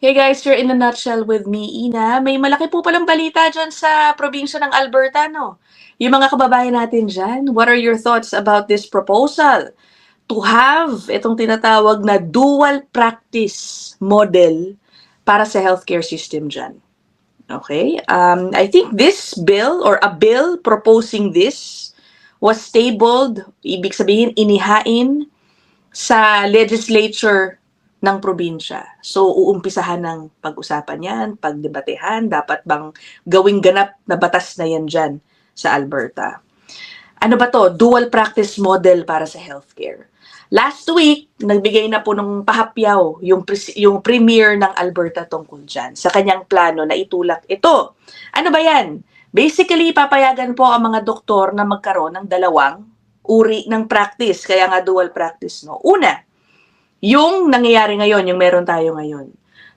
Hey guys, you're in a nutshell with me, Ina. May malaki po palang balita dyan sa probinsya ng Alberta, no? Yung mga kababayan natin dyan, what are your thoughts about this proposal to have itong tinatawag na dual practice model para sa healthcare system dyan? Okay? I think this bill or a bill proposing this was tabled, ibig sabihin inihain sa legislature ng probinsya. So, uumpisahan ng pag-usapan yan, pagdebatehan, dapat bang gawing ganap na batas na yan dyan sa Alberta. Ano ba to? Dual practice model para sa healthcare. Last week, nagbigay na po ng pahapyaw yung premier ng Alberta tungkol dyan sa kanyang plano na itulak ito. Ano ba yan? Basically, papayagan po ang mga doktor na magkaroon ng dalawang uri ng practice, kaya nga dual practice, no? Una, yung nangyayari ngayon, yung meron tayo ngayon.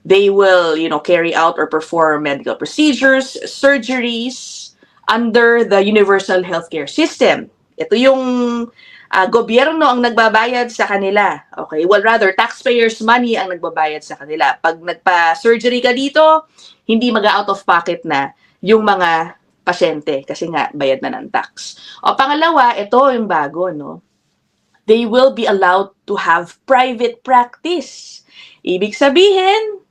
They will, carry out or perform medical procedures, surgeries under the universal healthcare system. Ito yung gobyerno ang nagbabayad sa kanila. Okay, well rather, taxpayers' money ang nagbabayad sa kanila. Pag nagpa-surgery ka dito, hindi mag-out of pocket na yung mga pasyente kasi nga bayad na ng tax. O pangalawa, ito yung bago, no? They will be allowed to have private practice. Ibig sabihin,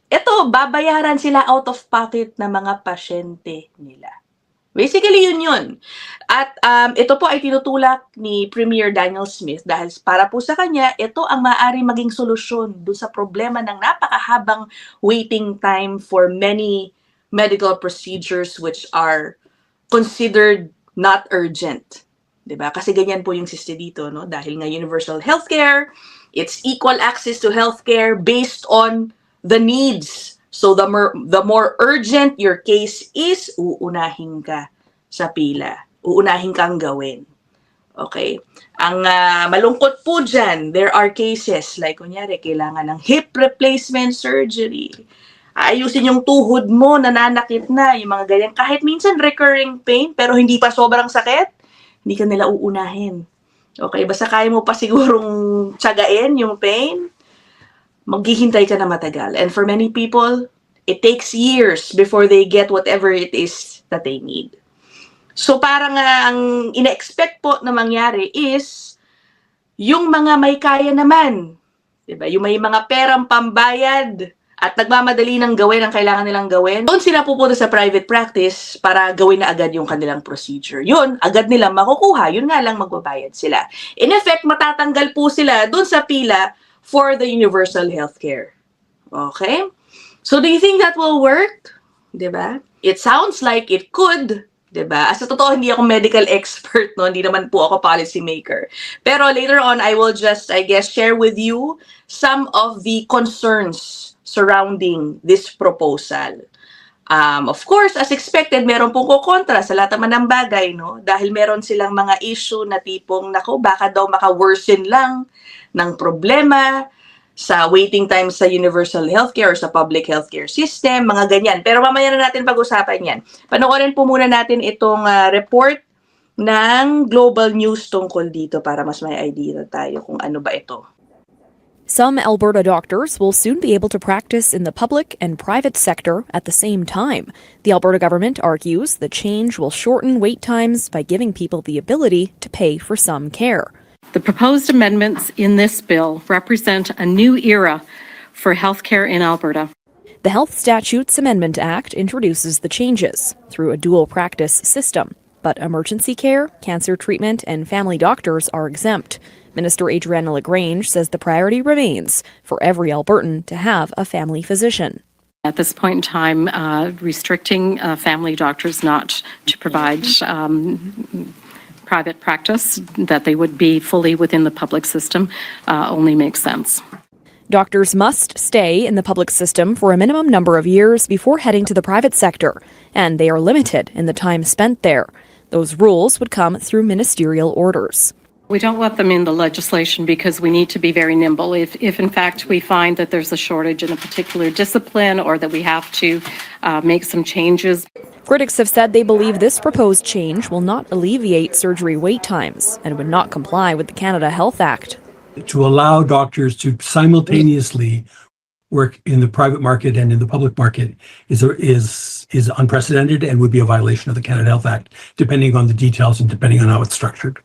ito, babayaran sila out of pocket ng mga pasyente nila. Basically, yun. At ito po ay tinutulak ni Premier Daniel Smith dahil para po sa kanya, ito ang maaari maging solusyon doon sa problema ng napakahabang waiting time for many medical procedures which are considered not urgent. 'Di ba? Kasi ganyan po yung system dito, no? Dahil nga universal healthcare, it's equal access to healthcare based on the needs. So the more urgent your case is, uunahin ka sa pila. Uunahin kang gawin. Okay? Ang malungkot po dyan, there are cases like kunyari, kailangan ng hip replacement surgery. Ayusin yung tuhod mo, nananakit na, yung mga ganyan. Kahit minsan recurring pain, pero hindi pa sobrang sakit, hindi ka nila uunahin. Okay, basta kaya mo pa sigurong tsagain yung pain, maghihintay ka na matagal. And for many people, it takes years before they get whatever it is that they need. So parang ang ina-expect po na mangyari is, yung mga may kaya naman, diba? Yung may mga perang pambayad, at nagmamadali ng gawin ang kailangan nilang gawin, doon sila pupunta sa private practice para gawin na agad yung kanilang procedure. Yun, agad nilang makukuha. Yun nga lang magbabayad sila. In effect, matatanggal po sila doon sa pila for the universal healthcare. Okay? So, do you think that will work? Diba? It sounds like it could. Diba? As sa totoo, hindi ako medical expert, no? Hindi naman po ako policy maker. Pero later on, I will just, share with you some of the concerns surrounding this proposal. Of course, as expected, meron pong kukontra sa lahat naman ng bagay, no? Dahil meron silang mga issue na tipong, baka daw maka-worsen lang ng problema sa waiting time sa universal healthcare or sa public healthcare system, mga ganyan. Pero mamaya na natin pag-usapan yan. Panoorin po muna natin itong report ng Global News tungkol dito para mas may idea tayo kung ano ba ito. Some Alberta doctors will soon be able to practice in the public and private sector at the same time. The Alberta government argues the change will shorten wait times by giving people the ability to pay for some care. The proposed amendments in this bill represent a new era for healthcare in Alberta. The Health Statutes Amendment Act introduces the changes through a dual practice system, but emergency care, cancer treatment, and family doctors are exempt. Minister Adriana LaGrange says the priority remains for every Albertan to have a family physician. At this point in time, restricting family doctors not to provide private practice, that they would be fully within the public system, only makes sense. Doctors must stay in the public system for a minimum number of years before heading to the private sector, and they are limited in the time spent there. Those rules would come through ministerial orders. We don't want them in the legislation because we need to be very nimble. If in fact we find that there's a shortage in a particular discipline or that we have to make some changes. Critics have said they believe this proposed change will not alleviate surgery wait times and would not comply with the Canada Health Act. To allow doctors to simultaneously work in the private market and in the public market is unprecedented and would be a violation of the Canada Health Act, depending on the details and depending on how it's structured.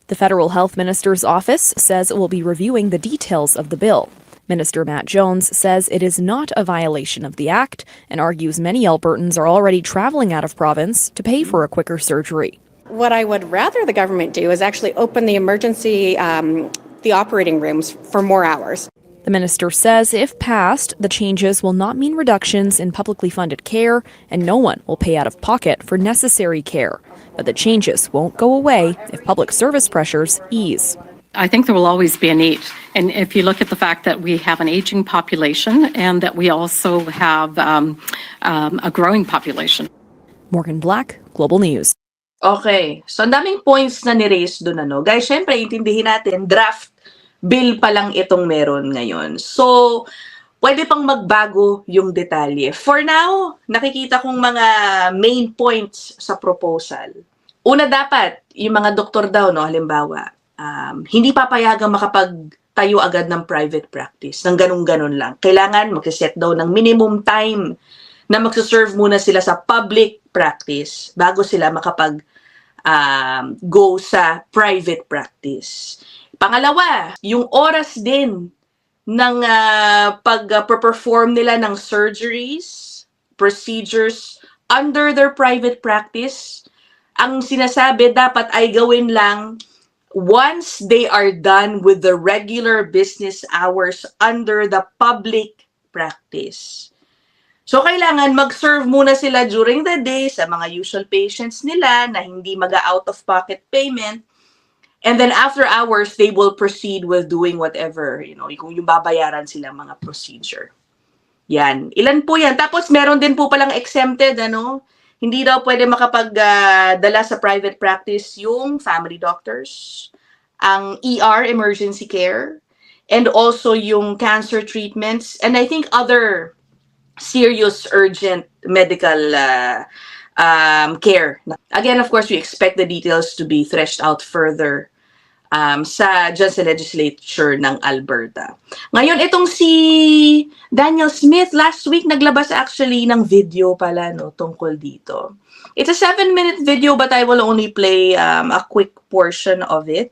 The federal health minister's office says it will be reviewing the details of the bill. Minister Matt Jones says it is not a violation of the act and argues many Albertans are already traveling out of province to pay for a quicker surgery. What I would rather the government do is actually open the emergency, the operating rooms for more hours. The minister says if passed, the changes will not mean reductions in publicly funded care and no one will pay out of pocket for necessary care. But the changes won't go away if public service pressures ease. I think there will always be a need. And if you look at the fact that we have an aging population and that we also have a growing population. Morgan Black, Global News. Okay. So, ang daming points na ni-raise doon, ano. Guys, syempre, intindihin natin, draft bill pa lang itong meron ngayon. So, pwede pang magbago yung detalye. For now, nakikita kong mga main points sa proposal. Una dapat, yung mga doktor daw, no, halimbawa, hindi papayagang makapagtayo agad ng private practice, ng ganun-ganun lang. Kailangan mag-set daw ng minimum time na magsaserve muna sila sa public practice bago sila makapag go sa private practice. Pangalawa, yung oras din ng pag-perform nila ng surgeries, procedures under their private practice, ang sinasabi dapat ay gawin lang once they are done with the regular business hours under the public practice. So, kailangan mag-serve muna sila during the day sa mga usual patients nila na hindi mag-out-of-pocket payment. And then after hours, they will proceed with doing whatever, kung yung babayaran silang mga procedure. Yan. Ilan po yan? Tapos, meron din po palang exempted, Hindi daw pwede makapagdala sa private practice yung family doctors, ang ER, emergency care, and also yung cancer treatments, and I think other serious urgent medical care. Again, of course, we expect the details to be threshed out further sa legislature ng Alberta. Ngayon, itong si Daniel Smith, last week naglabas actually ng video pala tungkol dito. It's a 7-minute video but I will only play a quick portion of it.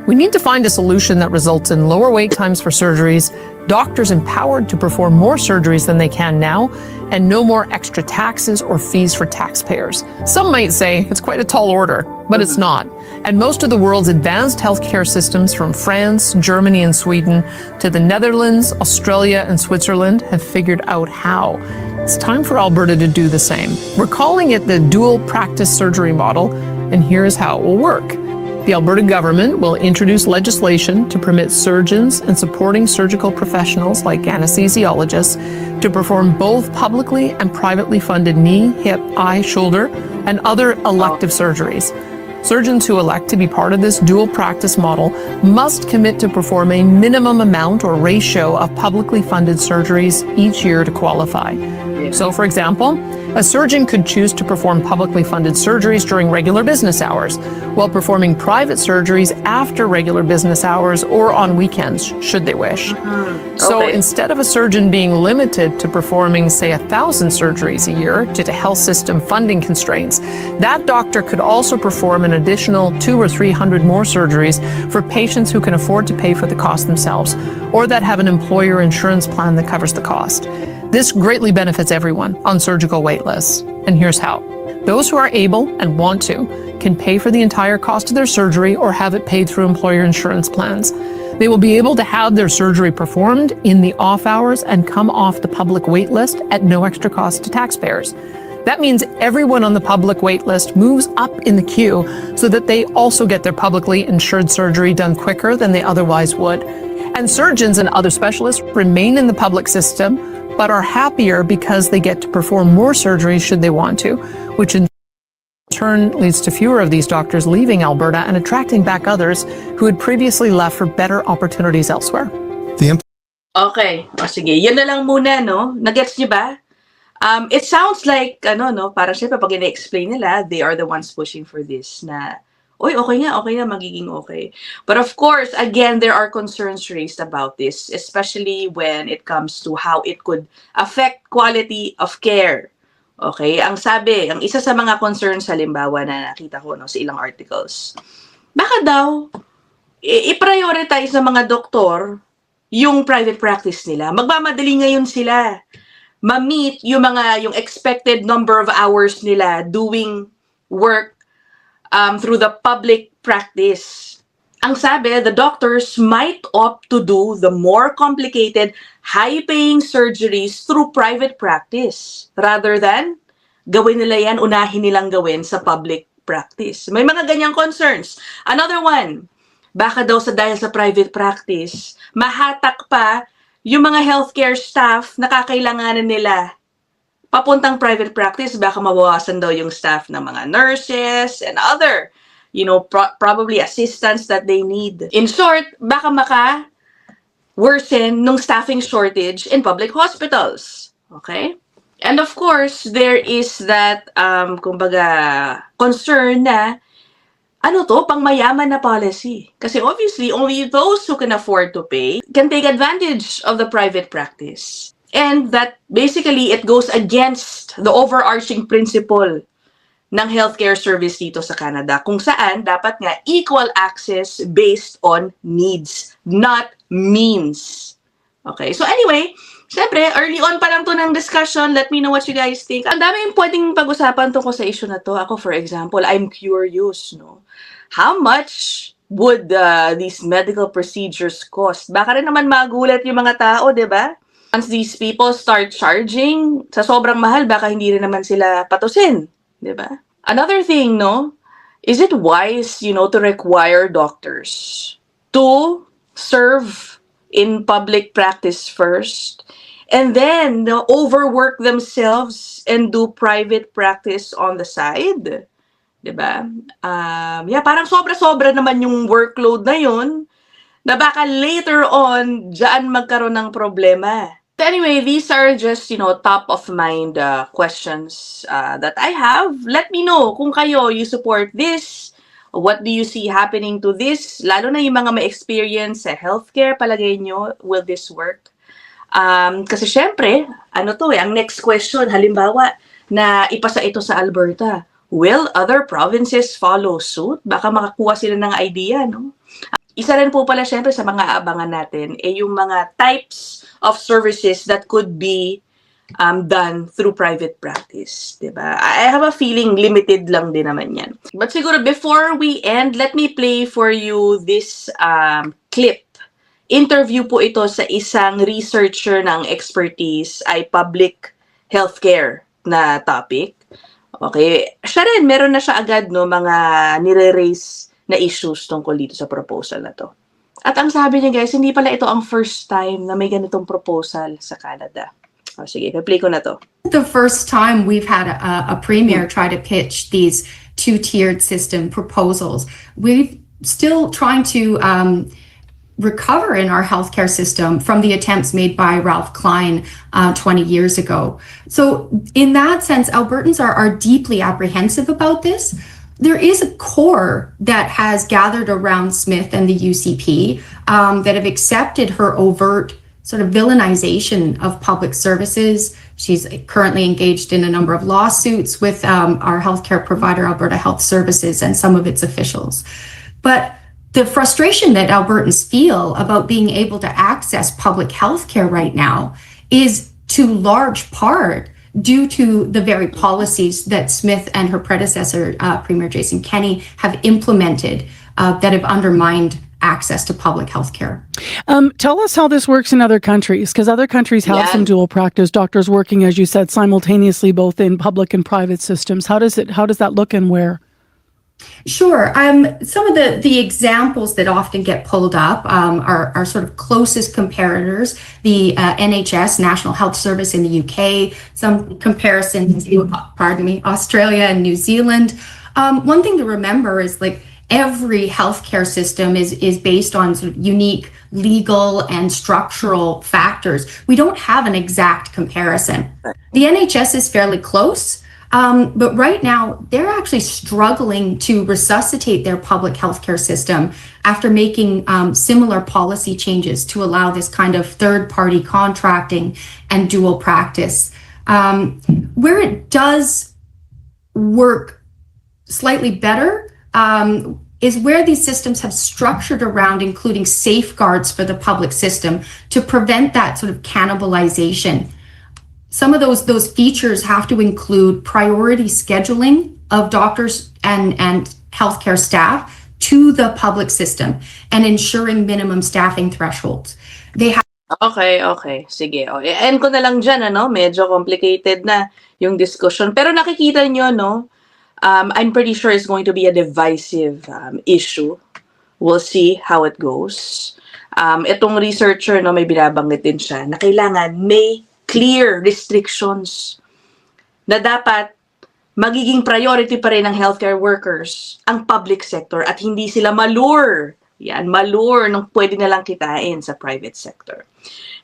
We need to find a solution that results in lower wait times for surgeries, doctors empowered to perform more surgeries than they can now, and no more extra taxes or fees for taxpayers. Some might say it's quite a tall order, but it's not. And most of the world's advanced healthcare systems from France, Germany, and Sweden to the Netherlands, Australia, and Switzerland have figured out how. It's time for Alberta to do the same. We're calling it the dual practice surgery model, and here's how it will work. The Alberta government will introduce legislation to permit surgeons and supporting surgical professionals like anesthesiologists to perform both publicly and privately funded knee, hip, eye, shoulder, and other elective surgeries. Surgeons who elect to be part of this dual practice model must commit to perform a minimum amount or ratio of publicly funded surgeries each year to qualify. So, for example, a surgeon could choose to perform publicly funded surgeries during regular business hours, while performing private surgeries after regular business hours or on weekends, should they wish. So instead of a surgeon being limited to performing, say, 1,000 surgeries a year due to health system funding constraints, that doctor could also perform an additional 200 or 300 more surgeries for patients who can afford to pay for the cost themselves, or that have an employer insurance plan that covers the cost. This greatly benefits everyone on surgical wait lists. And here's how. Those who are able and want to can pay for the entire cost of their surgery or have it paid through employer insurance plans. They will be able to have their surgery performed in the off hours and come off the public wait list at no extra cost to taxpayers. That means everyone on the public wait list moves up in the queue so that they also get their publicly insured surgery done quicker than they otherwise would. And surgeons and other specialists remain in the public system but are happier because they get to perform more surgeries should they want to, which in turn leads to fewer of these doctors leaving Alberta and attracting back others who had previously left for better opportunities elsewhere. Okay. O sige, yun na lang muna, Nagets niyo ba? It sounds like, parang syempre pag ina-explain nila, they are the ones pushing for this na Uy, okay nga, magiging okay. But of course, again, there are concerns raised about this, especially when it comes to how it could affect quality of care. Okay, ang isa sa mga concerns halimbawa na nakita ko no, sa ilang articles, baka daw i-prioritize ng mga doktor yung private practice nila. Magmamadali ngayon sila ma-meet yung expected number of hours nila doing work through the public practice. Ang sabi, the doctors might opt to do the more complicated, high-paying surgeries through private practice rather than gawin nila yan, unahin nilang gawin sa public practice. May mga ganyang concerns. Another one, baka daw dahil sa private practice, mahatak pa yung mga healthcare staff na kakailanganan nila papuntang private practice, baka mabawasan daw yung staff ng mga nurses and other, probably assistants that they need. In short, baka worsen nung staffing shortage in public hospitals. Okay? And of course, there is that, concern na, pangmayaman na policy. Kasi obviously, only those who can afford to pay can take advantage of the private practice. And that basically, it goes against the overarching principle ng healthcare service dito sa Canada, kung saan dapat nga equal access based on needs, not means. Okay, so anyway, syempre, early on pa lang to ng discussion. Let me know what you guys think. Ang daming pwedeng pag-usapan tungkol sa issue na to. Ako, for example, I'm curious, no? How much would these medical procedures cost? Baka rin naman magulat yung mga tao, di ba? Once these people start charging sa sobrang mahal, baka hindi rin naman sila patusin. Diba? Another thing, no? Is it wise, to require doctors to serve in public practice first and then overwork themselves and do private practice on the side? Diba? Parang sobra-sobra naman yung workload na yun na baka later on, dyan magkaroon ng problema. Anyway, these are just, top of mind questions that I have. Let me know kung kayo, you support this. What do you see happening to this? Lalo na yung mga may experience sa healthcare, palagay nyo, will this work? Kasi syempre, ang next question, halimbawa, na ipasa ito sa Alberta. Will other provinces follow suit? Baka makakuha sila ng idea, no? Isa rin po pala syempre sa mga abangan natin yung mga types of services that could be done through private practice, diba? I have a feeling limited lang din naman yan. But siguro before we end, let me play for you this clip. Interview po ito sa isang researcher ng expertise ay public healthcare na topic. Okay, siya rin, meron na siya agad mga nire-raise na issues tungkol dito sa proposal na to. At ang sabi niya guys, hindi pala ito ang first time na may ganitong proposal sa Canada. O sige, play ko na to. The first time we've had a premier try to pitch these two-tiered system proposals. We're still trying to recover in our healthcare system from the attempts made by Ralph Klein 20 years ago. So in that sense, Albertans are deeply apprehensive about this. There is a core that has gathered around Smith and the UCP that have accepted her overt sort of villainization of public services. She's currently engaged in a number of lawsuits with our healthcare provider, Alberta Health Services, and some of its officials. But the frustration that Albertans feel about being able to access public healthcare right now is to large part due to the very policies that Smith and her predecessor, Premier Jason Kenney, have implemented that have undermined access to public health care. Tell us how this works in other countries, because other countries have some dual practice doctors working, as you said, simultaneously both in public and private systems. How does that look and where? Sure. Some of the examples that often get pulled up are sort of closest comparators. The NHS, National Health Service in the UK, some comparisons to, Australia and New Zealand. One thing to remember is every healthcare system is based on sort of unique legal and structural factors. We don't have an exact comparison. The NHS is fairly close. But right now, they're actually struggling to resuscitate their public healthcare system after making similar policy changes to allow this kind of third-party contracting and dual practice. Where it does work slightly better is where these systems have structured around including safeguards for the public system to prevent that sort of cannibalization. Some of those features have to include priority scheduling of doctors and healthcare staff to the public system and ensuring minimum staffing thresholds. They have Okay. Sige. O, end ko na lang dyan, ano? Medyo complicated na yung discussion. Pero nakikita nyo, no? I'm pretty sure it's going to be a divisive issue. We'll see how it goes. Itong researcher, no, may binabanggit din siya na kailangan may clear restrictions na dapat magiging priority pa rin ng healthcare workers ang public sector at hindi sila malure nung pwede na lang kitain sa private sector.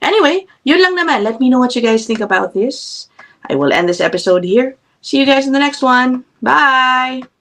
Anyway, yun lang naman. Let me know what you guys think about this. I will end this episode here. See you guys in the next one. Bye!